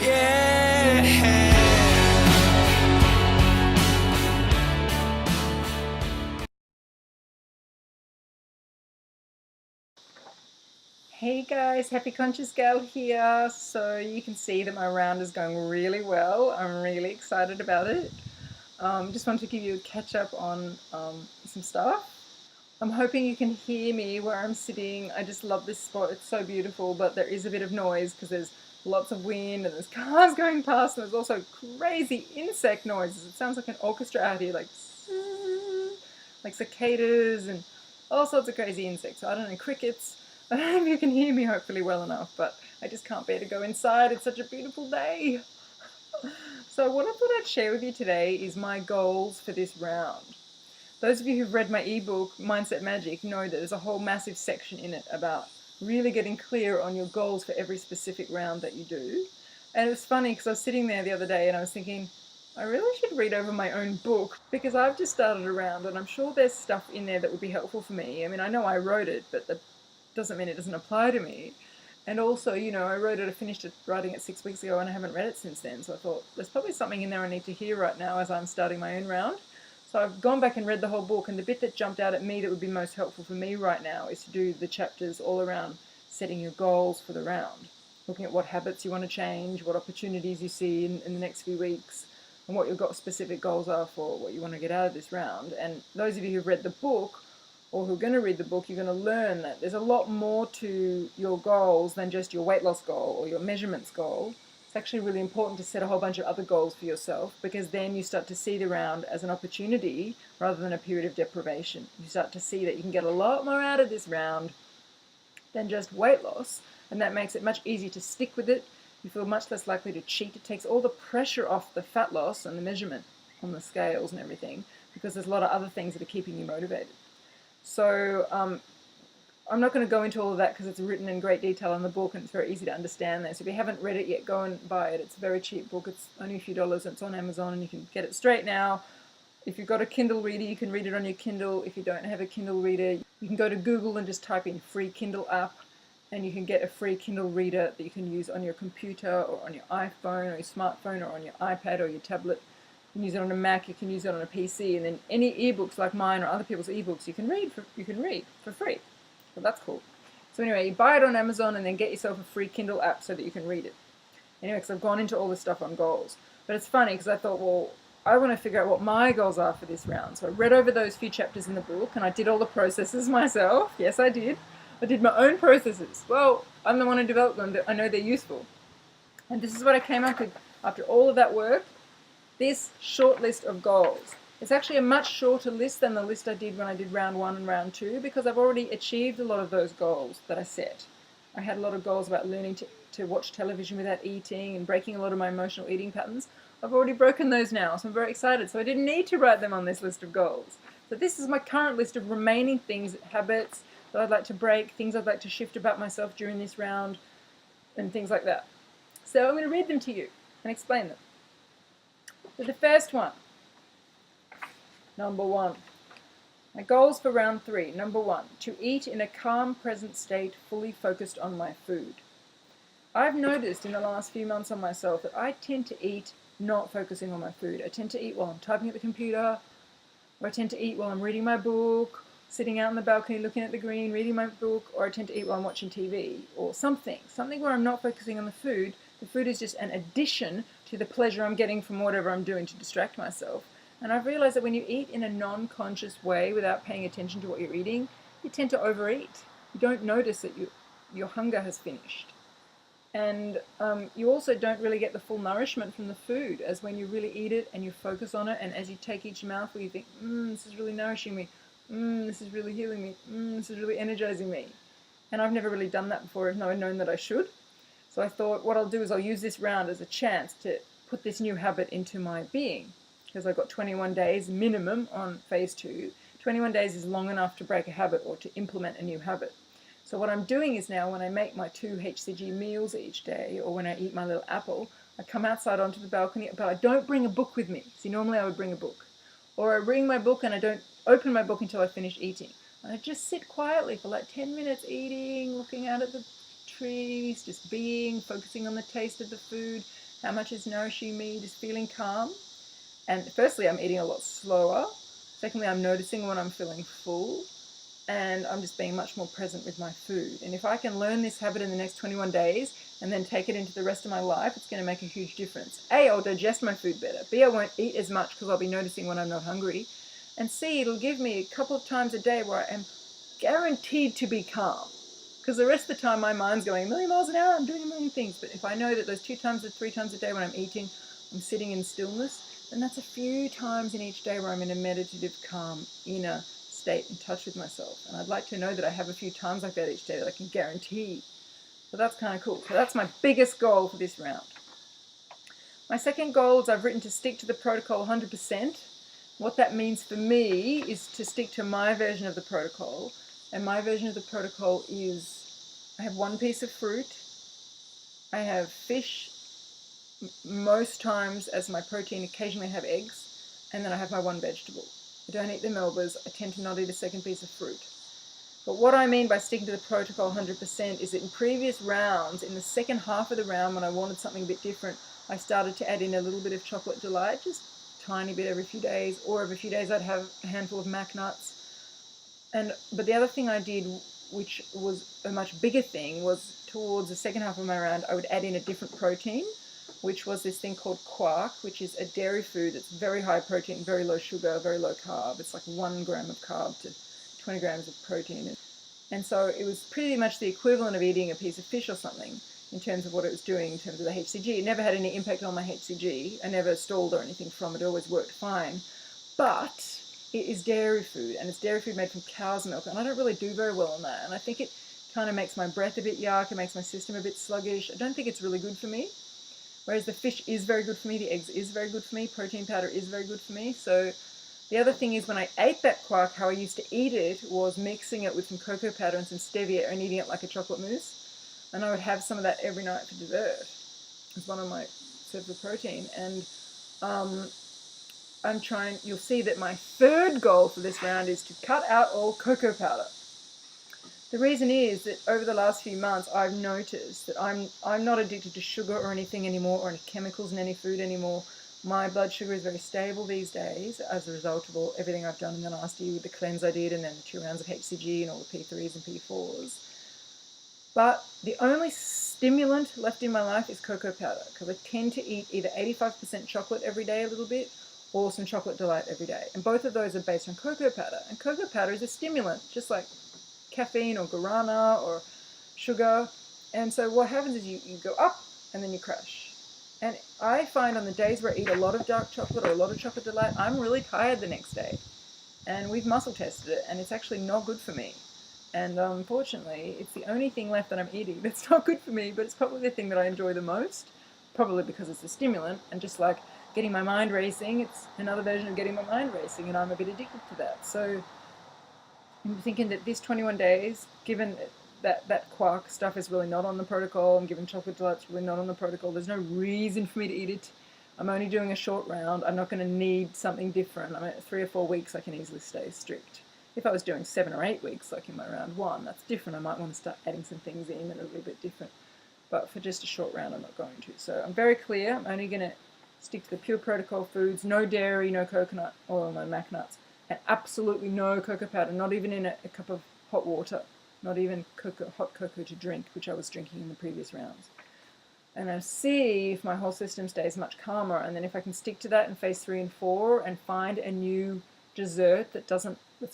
Yeah. Hey guys, Happy Conscious Gal here. So you can see that my round is going really well. I'm really excited about it. Just wanted to give you a catch up on some stuff. I'm hoping you can hear me where I'm sitting. I just love this spot. It's so beautiful, but there is a bit of noise because there's lots of wind and there's cars going past, and there's also crazy insect noises. It sounds like an orchestra out here, like cicadas and all sorts of crazy insects. So I don't know, crickets. I don't know if you can hear me hopefully well enough, but I just can't bear to go inside. It's such a beautiful day. So what I thought I'd share with you today is my goals for this round. Those of you who've read my ebook, Mindset Magic, know that there's a whole massive section in it about really getting clear on your goals for every specific round that you do. And it was funny because I was sitting there the other day and I was thinking, I really should read over my own book because I've just started a round and I'm sure there's stuff in there that would be helpful for me. I mean, I know I wrote it, but that doesn't mean it doesn't apply to me. And also, I wrote it, I finished writing it 6 weeks ago and I haven't read it since then. So I thought there's probably something in there I need to hear right now as I'm starting my own round. So I've gone back and read the whole book, and the bit that jumped out at me that would be most helpful for me right now is to do the chapters all around setting your goals for the round. Looking at what habits you want to change, what opportunities you see in the next few weeks, and what your specific goals are for what you want to get out of this round. And those of you who've read the book, or who are going to read the book, you're going to learn that there's a lot more to your goals than just your weight loss goal or your measurements goal. It's actually really important to set a whole bunch of other goals for yourself, because then you start to see the round as an opportunity rather than a period of deprivation. You start to see that you can get a lot more out of this round than just weight loss, and that makes it much easier to stick with it. You feel much less likely to cheat. It takes all the pressure off the fat loss and the measurement on the scales and everything, because there's a lot of other things that are keeping you motivated. So I'm not going to go into all of that because it's written in great detail in the book and it's very easy to understand there. So if you haven't read it yet, go and buy it. It's a very cheap book. It's only a few dollars and it's on Amazon and you can get it straight now. If you've got a Kindle reader, you can read it on your Kindle. If you don't have a Kindle reader, you can go to Google and just type in free Kindle app, and you can get a free Kindle reader that you can use on your computer or on your iPhone or your smartphone or on your iPad or your tablet. You can use it on a Mac, you can use it on a PC, and then any ebooks like mine or other people's ebooks you can read for free. So that's cool. So anyway, you buy it on Amazon and then get yourself a free Kindle app so that you can read it. Anyway, because I've gone into all this stuff on goals. But it's funny because I thought, well, I want to figure out what my goals are for this round. So I read over those few chapters in the book and I did all the processes myself. Yes, I did. I did my own processes. Well, I'm the one who developed them. I know they're useful. And this is what I came up with after all of that work. This short list of goals. It's actually a much shorter list than the list I did when I did round 1 and round 2, because I've already achieved a lot of those goals that I set. I had a lot of goals about learning to watch television without eating and breaking a lot of my emotional eating patterns. I've already broken those now, so I'm very excited. So I didn't need to write them on this list of goals. So this is my current list of remaining things, habits that I'd like to break, things I'd like to shift about myself during this round, and things like that. So I'm going to read them to you and explain them. So the first one, number 1. My goals for round 3. Number 1, to eat in a calm, present state, fully focused on my food. I've noticed in the last few months on myself that I tend to eat not focusing on my food. I tend to eat while I'm typing at the computer, or I tend to eat while I'm reading my book, sitting out on the balcony looking at the green, reading my book, or I tend to eat while I'm watching TV, or something where I'm not focusing on the food. The food is just an addition to the pleasure I'm getting from whatever I'm doing to distract myself. And I've realized that when you eat in a non-conscious way without paying attention to what you're eating, you tend to overeat. You don't notice that your hunger has finished. And you also don't really get the full nourishment from the food as when you really eat it and you focus on it, and as you take each mouthful you think, this is really nourishing me, this is really healing me, this is really energizing me. And I've never really done that before, even though I've known that I should. So I thought what I'll do is I'll use this round as a chance to put this new habit into my being, because I've got 21 days minimum on phase 2. 21 days is long enough to break a habit or to implement a new habit. So what I'm doing is now, when I make my 2 HCG meals each day, or when I eat my little apple, I come outside onto the balcony, but I don't bring a book with me. See, normally I would bring a book. Or I bring my book and I don't open my book until I finish eating. And I just sit quietly for like 10 minutes eating, looking out at the trees, just being, focusing on the taste of the food, how much is nourishing me, just feeling calm. And firstly, I'm eating a lot slower. Secondly, I'm noticing when I'm feeling full, and I'm just being much more present with my food. And if I can learn this habit in the next 21 days and then take it into the rest of my life, it's going to make a huge difference. A, I'll digest my food better. B, I won't eat as much because I'll be noticing when I'm not hungry. And C, it'll give me a couple of times a day where I am guaranteed to be calm. Because the rest of the time my mind's going a million miles an hour, I'm doing a million things. But if I know that those 2 times or 3 times a day when I'm eating, I'm sitting in stillness, then that's a few times in each day where I'm in a meditative, calm, inner state, in touch with myself. And I'd like to know that I have a few times like that each day that I can guarantee. So that's kind of cool. So that's my biggest goal for this round. My second goal is I've written to stick to the protocol 100%. What that means for me is to stick to my version of the protocol. And my version of the protocol is I have 1 piece of fruit, I have fish most times as my protein, occasionally I have eggs, and then I have my 1 vegetable. I don't eat the melbas, I tend to not eat a second piece of fruit. But what I mean by sticking to the protocol 100% is that in previous rounds, in the second half of the round when I wanted something a bit different, I started to add in a little bit of chocolate delight, just a tiny bit every few days, or every few days I'd have a handful of mac nuts. But the other thing I did, which was a much bigger thing, was towards the second half of my round, I would add in a different protein, which was this thing called quark, which is a dairy food that's very high protein, very low sugar, very low carb. It's like 1 gram of carb to 20 grams of protein. And so it was pretty much the equivalent of eating a piece of fish or something in terms of what it was doing in terms of the HCG. It never had any impact on my HCG. I never stalled or anything from it. It always worked fine. But it is dairy food, and it's dairy food made from cow's milk, and I don't really do very well on that. And I think it kind of makes my breath a bit yuck, it makes my system a bit sluggish. I don't think it's really good for me. Whereas the fish is very good for me, the eggs is very good for me, protein powder is very good for me. So the other thing is when I ate that quark, how I used to eat it was mixing it with some cocoa powder and some stevia and eating it like a chocolate mousse. And I would have some of that every night for dessert. It's one of my sources of protein. And you'll see that my third goal for this round is to cut out all cocoa powder. The reason is that over the last few months, I've noticed that I'm not addicted to sugar or anything anymore, or any chemicals in any food anymore. My blood sugar is very stable these days as a result of everything I've done in the last year with the cleanse I did, and then 2 rounds of HCG and all the P3s and P4s. But the only stimulant left in my life is cocoa powder, because I tend to eat either 85% chocolate every day a little bit, or some chocolate delight every day. And both of those are based on cocoa powder. And cocoa powder is a stimulant, just like caffeine or guarana or sugar. And so what happens is you go up and then you crash. And I find on the days where I eat a lot of dark chocolate or a lot of chocolate delight, I'm really tired the next day. And we've muscle tested it, and it's actually not good for me. And unfortunately, it's the only thing left that I'm eating that's not good for me, but it's probably the thing that I enjoy the most, probably because it's a stimulant, and just like getting my mind racing, it's another version of getting my mind racing, and I'm a bit addicted to that. So I'm thinking that this 21 days, given that quark stuff is really not on the protocol, and given chocolate delight's really not on the protocol, there's no reason for me to eat it. I'm only doing a short round. I'm not going to need something different. I'm at 3 or 4 weeks, I can easily stay strict. If I was doing 7 or 8 weeks, like in my round 1, that's different. I might want to start adding some things in and a little bit different. But for just a short round, I'm not going to. So I'm very clear. I'm only going to stick to the pure protocol foods, no dairy, no coconut oil, no mac nuts, and absolutely no cocoa powder, not even in a cup of hot water, not even hot cocoa to drink, which I was drinking in the previous rounds. And I'll see if my whole system stays much calmer, and then if I can stick to that in phase 3 and 4 and find a new dessert that's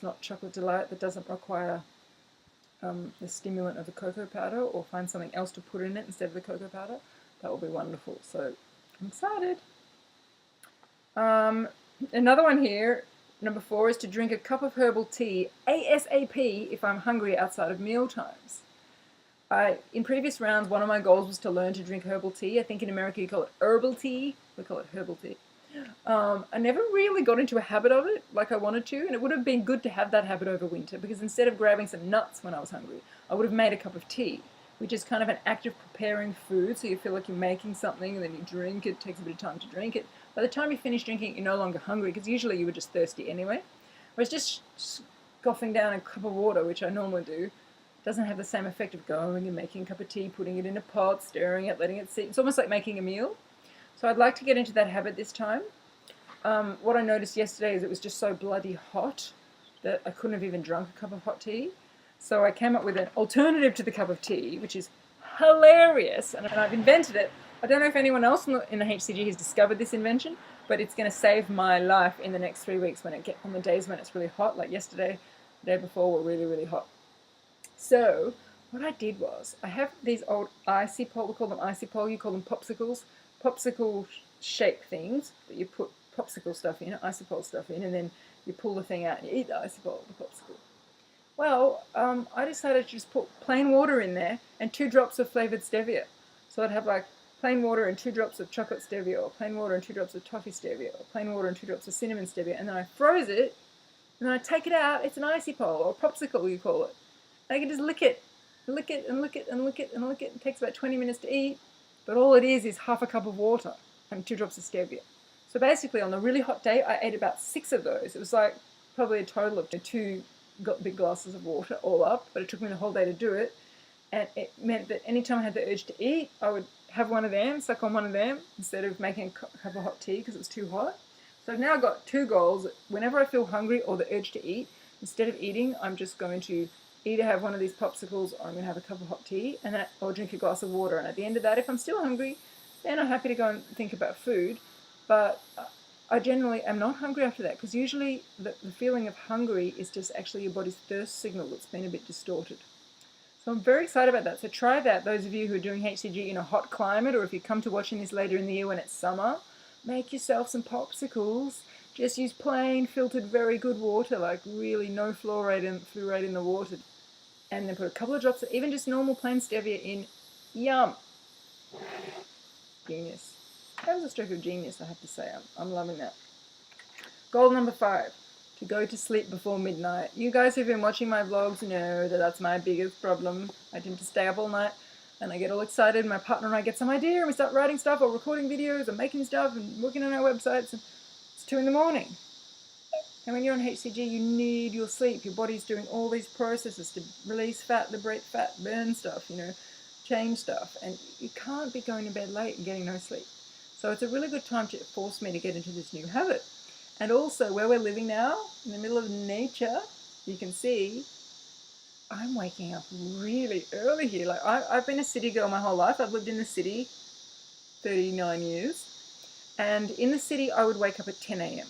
not chocolate delight, that doesn't require the stimulant of the cocoa powder, or find something else to put in it instead of the cocoa powder, that will be wonderful. So I'm excited. Another one here, number 4, is to drink a cup of herbal tea ASAP if I'm hungry outside of meal times. In previous rounds, one of my goals was to learn to drink herbal tea. I think in America you call it herbal tea. We call it herbal tea. I never really got into a habit of it like I wanted to, and it would have been good to have that habit over winter, because instead of grabbing some nuts when I was hungry, I would have made a cup of tea, which is kind of an act of preparing food, so you feel like you're making something and then you drink it. It takes a bit of time to drink it. By the time you finish drinking it, you're no longer hungry, because usually you were just thirsty anyway. Whereas just scoffing down a cup of water, which I normally do, doesn't have the same effect of going and making a cup of tea, putting it in a pot, stirring it, letting it sit. It's almost like making a meal. So I'd like to get into that habit this time. What I noticed yesterday is it was just so bloody hot that I couldn't have even drunk a cup of hot tea. So I came up with an alternative to the cup of tea, which is hilarious, and I've invented it. I don't know if anyone else in the HCG has discovered this invention, but it's going to save my life in the next 3 weeks on the days when it's really hot, like yesterday, the day before were really, really hot. So what I did was, I have these old icy pole, we call them icy pole, you call them popsicles, popsicle shape things that you put popsicle stuff in, icy pole stuff in, and then you pull the thing out and you eat the icy pole, the popsicle. Well, I decided to just put plain water in there and 2 drops of flavored stevia. So I'd have like plain water and 2 drops of chocolate stevia, or plain water and 2 drops of toffee stevia, or plain water and 2 drops of cinnamon stevia, and then I froze it, and then I take it out, it's an icy pole, or popsicle you call it. And I can just lick it, and lick it, and lick it, and lick it, and lick it. It takes about 20 minutes to eat, but all it is half a cup of water and 2 drops of stevia. So basically on a really hot day, I ate about 6 of those. It was like probably a total of 2 big glasses of water all up, but it took me the whole day to do it. And it meant that anytime I had the urge to eat, I would have one of them, suck on one of them, instead of making a cup of hot tea because it was too hot. So I've now got 2 goals. Whenever I feel hungry or the urge to eat, instead of eating, I'm just going to either have one of these popsicles or I'm going to have a cup of hot tea or drink a glass of water. And at the end of that, if I'm still hungry, then I'm happy to go and think about food. But I generally am not hungry after that, because usually the feeling of hungry is just actually your body's thirst signal that's been a bit distorted. So I'm very excited about that. So try that, those of you who are doing HCG in a hot climate, or if you come to watching this later in the year when it's summer, make yourself some popsicles. Just use plain, filtered, very good water, like really no fluoride in the water. And then put a couple of drops of even just normal plain stevia in. Yum! Genius. That was a stroke of genius, I have to say. I'm loving that. Goal number 5, to go to sleep before midnight. You guys who've been watching my vlogs know that that's my biggest problem. I tend to stay up all night and I get all excited. My partner and I get some idea and we start writing stuff or recording videos and making stuff and working on our websites. And it's 2 in the morning. And when you're on HCG, you need your sleep. Your body's doing all these processes to release fat, liberate fat, burn stuff, change stuff. And you can't be going to bed late and getting no sleep. So it's a really good time to force me to get into this new habit. And also, where we're living now, in the middle of nature, you can see I'm waking up really early here. Like I've been a city girl my whole life. I've lived in the city 39 years. And in the city, I would wake up at 10 a.m.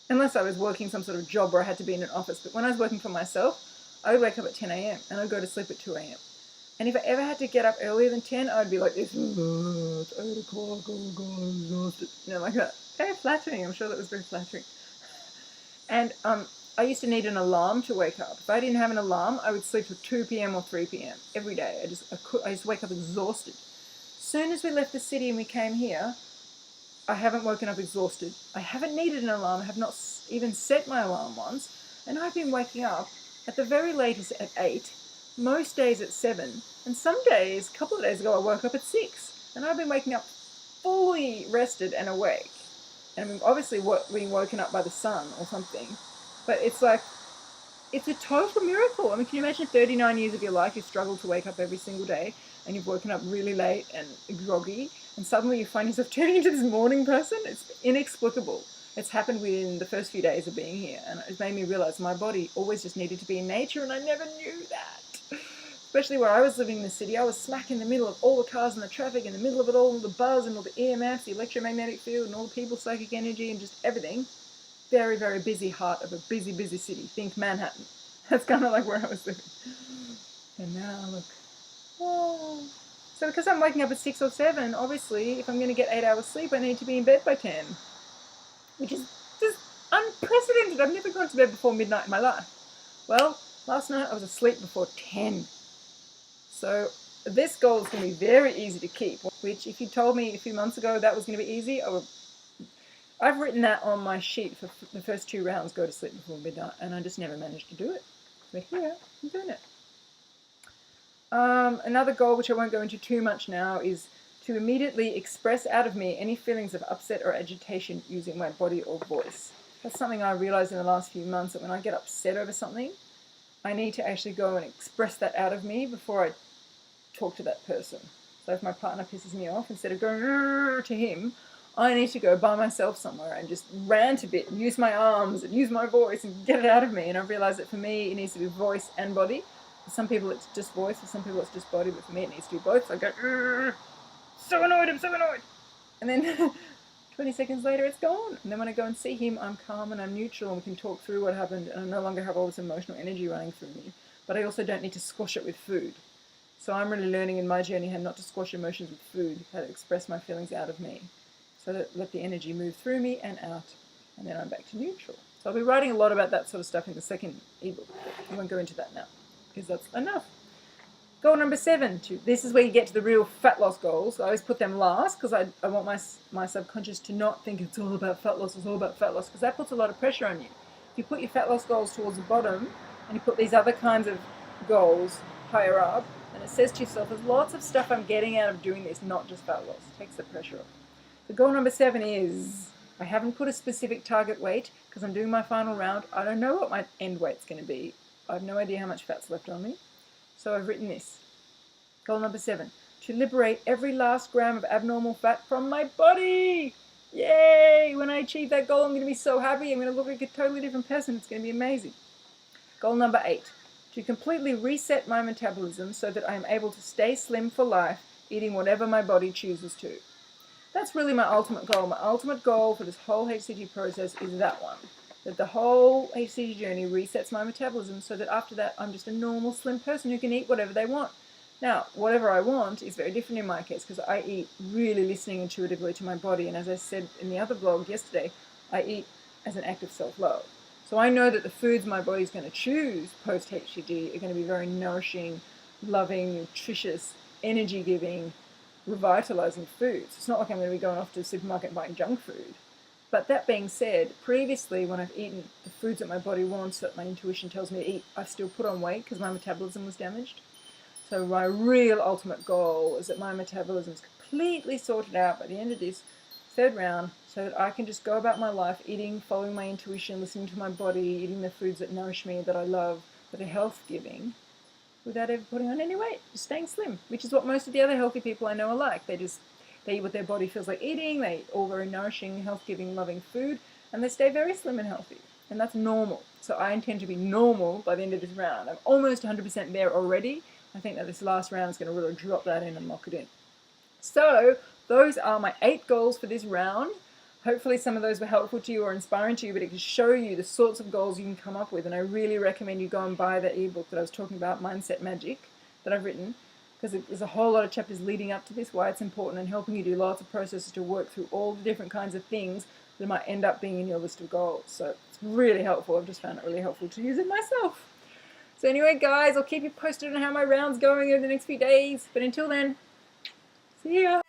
Unless I was working some sort of job where I had to be in an office. But when I was working for myself, I would wake up at 10 a.m. and I'd go to sleep at 2 a.m. And if I ever had to get up earlier than 10, I'd be like this, it's 8 o'clock, oh God, I'm exhausted. Like that. Very flattering, I'm sure that was very flattering. And I used to need an alarm to wake up. If I didn't have an alarm, I would sleep till 2 p.m. or 3 p.m. every day. I used to wake up exhausted. As soon as we left the city and we came here, I haven't woken up exhausted. I haven't needed an alarm. I have not even set my alarm once. And I've been waking up at the very latest at 8, most days at 7, and some days, a couple of days ago, I woke up at 6. And I've been waking up fully rested and awake. And I'm obviously being woken up by the sun or something. But it's like, it's a total miracle. I mean, can you imagine 39 years of your life you struggle to wake up every single day and you've woken up really late and groggy, and suddenly you find yourself turning into this morning person? It's inexplicable. It's happened within the first few days of being here, and it's made me realize my body always just needed to be in nature, and I never knew that. Especially where I was living in the city, I was smack in the middle of all the cars and the traffic, in the middle of it all, the buzz and all the EMFs, the electromagnetic field, and all the people's psychic energy and just everything. Very, very busy heart of a busy, busy city. Think Manhattan. That's kind of like where I was living. And now, look. Oh. So because I'm waking up at 6 or 7, obviously, if I'm going to get 8 hours sleep, I need to be in bed by 10. Which is just unprecedented. I've never gone to bed before midnight in my life. Well, last night I was asleep before 10. So this goal is going to be very easy to keep, which if you told me a few months ago that was going to be easy, I've written that on my sheet for the first 2 rounds, go to sleep before midnight, and I just never managed to do it. But here, I'm doing it. Another goal, which I won't go into too much now, is to immediately express out of me any feelings of upset or agitation using my body or voice. That's something I realized in the last few months, that when I get upset over something, I need to actually go and express that out of me before I talk to that person. So if my partner pisses me off, instead of going to him, I need to go by myself somewhere and just rant a bit and use my arms and use my voice and get it out of me. And I've realized that for me, it needs to be voice and body. For some people, it's just voice. For some people, it's just body. But for me, it needs to be both. So I go, so annoyed, I'm so annoyed. And then 20 seconds later, it's gone. And then when I go and see him, I'm calm and I'm neutral and we can talk through what happened. And I no longer have all this emotional energy running through me. But I also don't need to squash it with food. So I'm really learning in my journey how not to squash emotions with food, how to express my feelings out of me. So that let the energy move through me and out. And then I'm back to neutral. So I'll be writing a lot about that sort of stuff in the second ebook. I won't go into that now because that's enough. Goal number 7. This is where you get to the real fat loss goals. I always put them last because I want my subconscious to not think it's all about fat loss, it's all about fat loss, because that puts a lot of pressure on you. If you put your fat loss goals towards the bottom and you put these other kinds of goals higher up, and it says to yourself, there's lots of stuff I'm getting out of doing this, not just fat loss. It takes the pressure off. The goal number 7 is, I haven't put a specific target weight because I'm doing my final round. I don't know what my end weight's going to be. I have no idea how much fat's left on me. So I've written this. Goal number 7, to liberate every last gram of abnormal fat from my body. Yay! When I achieve that goal, I'm going to be so happy. I'm going to look like a totally different person. It's going to be amazing. Goal number 8, to completely reset my metabolism so that I am able to stay slim for life, eating whatever my body chooses to. That's really my ultimate goal. My ultimate goal for this whole HCG process is that one. That the whole HCG journey resets my metabolism so that after that I'm just a normal slim person who can eat whatever they want. Now, whatever I want is very different in my case because I eat really listening intuitively to my body, and as I said in the other blog yesterday, I eat as an act of self-love. So I know that the foods my body's going to choose post-HCG are going to be very nourishing, loving, nutritious, energy-giving, revitalizing foods. It's not like I'm going to be going off to the supermarket buying junk food. But that being said, previously when I've eaten the foods that my body wants, that my intuition tells me to eat, I've still put on weight because my metabolism was damaged. So my real ultimate goal is that my metabolism is completely sorted out by the end of this 3rd round so that I can just go about my life eating, following my intuition, listening to my body, eating the foods that nourish me, that I love, that are health-giving, without ever putting on any weight, just staying slim, which is what most of the other healthy people I know are like. They eat what their body feels like eating, they eat all very nourishing, health-giving, loving food, and they stay very slim and healthy. And that's normal. So I intend to be normal by the end of this round. I'm almost 100% there already. I think that this last round is going to really drop that in and lock it in. So those are my 8 goals for this round. Hopefully some of those were helpful to you or inspiring to you, but it can show you the sorts of goals you can come up with. And I really recommend you go and buy that ebook that I was talking about, Mindset Magic, that I've written, because there's a whole lot of chapters leading up to this, why it's important, and helping you do lots of processes to work through all the different kinds of things that might end up being in your list of goals. So it's really helpful. I've just found it really helpful to use it myself. So anyway, guys, I'll keep you posted on how my round's going over the next few days. But until then, see ya!